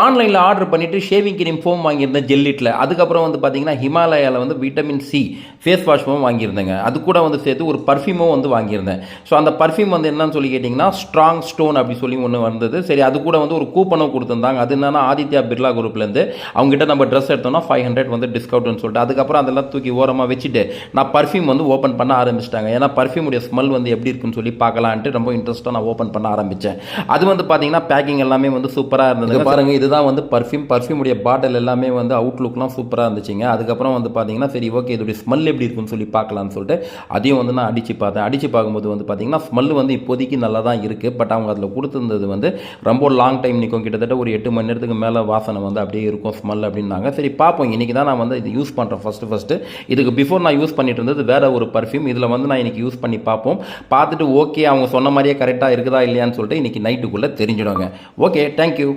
ஆன்லைனில் ஆர்டர் பண்ணிவிட்டு shaving cream foam வாங்கியிருந்தேன் ஜெல்லிட்டில். அதுக்கப்புறம் வந்து பார்த்தீங்கன்னா ஹிமாலயாவில் வந்து vitamin C face wash foam வாங்கியிருந்தேங்க. அது கூட வந்து சேர்த்து ஒரு பர்ஃப்யூமும் வந்து வாங்கியிருந்தேன். ஸோ அந்த பர்ஃப்யூம் வந்து என்னன்னு சொல்லி கேட்டிங்கன்னா ஸ்ட்ராங் ஸ்டோன் அப்படி சொல்லி ஒன்று வந்தது. சரி, அது கூட வந்து ஒரு கூப்பனும் கொடுத்துருந்தாங்க. அது என்னன்னா ஆதித்யா பிர்லா குரூப்லேருந்து அவங்ககிட்ட நம்ம ட்ரெஸ் எடுத்தோம்னா 500 வந்து டிஸ்கவுண்ட்னு சொல்லிட்டு அதுக்கப்புறம் அதெல்லாம் தூக்கி ஓரமாக வச்சுட்டு நான் பர்ஃப்யூம் வந்து ஓப்பன் பண்ண ஆரம்பிச்சிட்டாங்க. ஏன்னா பர்ஃப்யூமுடைய ஸ்மெல் வந்து எப்படி இருக்குன்னு சொல்லி பார்க்கலான்ட்டு ரொம்ப இன்ட்ரெஸ்ட்டாக நான் ஓப்பன் பண்ண ஆரம்பித்தேன். அது வந்து பார்த்தீங்கன்னா பேக்கிங் எல்லாமே வந்து சூப்பராக இருந்தது. பாருங்கள், இதுதான் வந்து பர்ஃப்யூமுடைய பாட்டில் எல்லாமே வந்து அவுட்லுக்லாம் சூப்பராக இருந்துச்சுங்க. அதுக்கப்புறம் வந்து பார்த்தீங்கன்னா சரி ஓகே இதோடைய ஸ்மெல் எப்படி இருக்குன்னு சொல்லி பார்க்கலான்னு சொல்லிட்டு அதையும் வந்து நான் அடித்து பார்த்தேன். அடித்து பார்க்கும்போது வந்து பார்த்தீங்கன்னா ஸ்மெல் வந்து இப்போதைக்கு நல்லா தான் இருக்குது. பட் அவங்க அதில் கொடுத்துருந்தது வந்து ரொம்ப லாங் டைம் நிற்கும். கிட்டத்தட்ட ஒரு 8 மணி நேரத்துக்கு மேலே வாசனை வந்து அப்படியே இருக்கும் ஸ்மெல் அப்படின்னாங்க. சரி பார்ப்போம், இன்றைக்கி தான் நான் வந்து இது யூஸ் பண்ணுறேன் ஃபஸ்ட்டு. இதுக்கு பிஃபோர் நான் யூஸ் பண்ணிட்டு இருந்தது வேறு ஒரு பர்ஃப்யூம். இதில் வந்து நான் இன்றைக்கி யூஸ் பண்ணி பார்ப்போம். பார்த்துட்டு ஓகே அவங்க சொன்ன மாதிரியே கரெக்டாக இருக்குதா இல்லையான்னு சொல்லிட்டு இன்றைக்கி நைட்டுக்குள்ளே தெரிஞ்சிடுவாங்க. Okay, thank you.